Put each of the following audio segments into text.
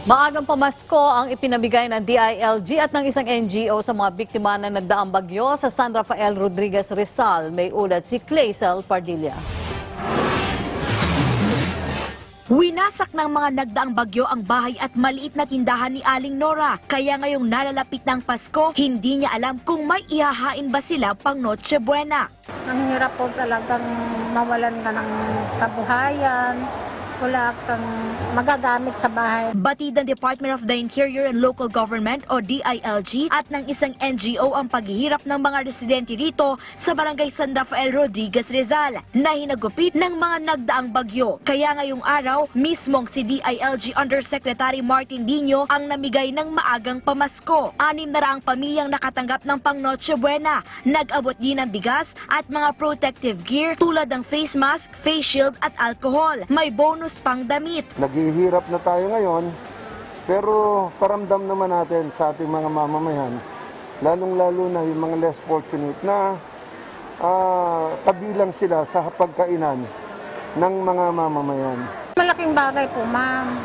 Maagang pamasko ang ipinamigay ng DILG at ng isang NGO sa mga biktima ng nagdaang bagyo sa San Rafael, Rodriguez, Rizal. May ulat si Clazel Pardilla. Winasak ng mga nagdaang bagyo ang bahay at maliit na tindahan ni Aling Nora. Kaya ngayong nalalapit ng Pasko, hindi niya alam kung may ihahain ba sila pang Noche Buena. Ang hirap po talagang mawalan ka ng kabuhayan. Wala kang magagamit sa bahay. Batid ng Department of the Interior and Local Government o DILG at ng isang NGO ang paghihirap ng mga residente rito sa barangay San Rafael, Rodriguez, Rizal na hinagupit ng mga nagdaang bagyo. Kaya ngayong araw, mismong si DILG Undersecretary Martin Dino ang namigay ng maagang pamasko. 600 pamilyang nakatanggap ng pang Noche Buena. Nag-abot din ng bigas at mga protective gear tulad ng face mask, face shield at alcohol. May bonus pang damit. Naghihirap na tayo ngayon, pero paramdam naman natin sa ating mga mamamayan, lalong-lalo na yung mga less fortunate na kabilang sila sa pagkainan ng mga mamamayan. Malaking bagay po, ma'am.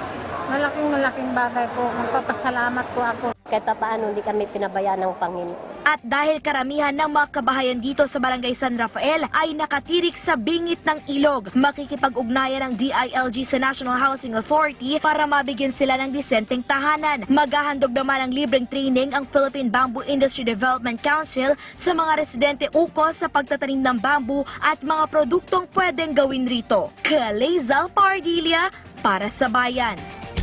Malaking bagay po. Magpapasalamat po ako. Kahit paano hindi kami pinabayaan ng Panginoon. At dahil karamihan ng mga kabahayan dito sa Barangay San Rafael ay nakatirik sa bingit ng ilog, makikipag-ugnayan ng DILG sa National Housing Authority para mabigyan sila ng disenteng tahanan. Maghahandog naman ng libreng training ang Philippine Bamboo Industry Development Council sa mga residente ukos sa pagtatanim ng bamboo at mga produktong pwedeng gawin rito. Clazel Pardilla para sa Bayan.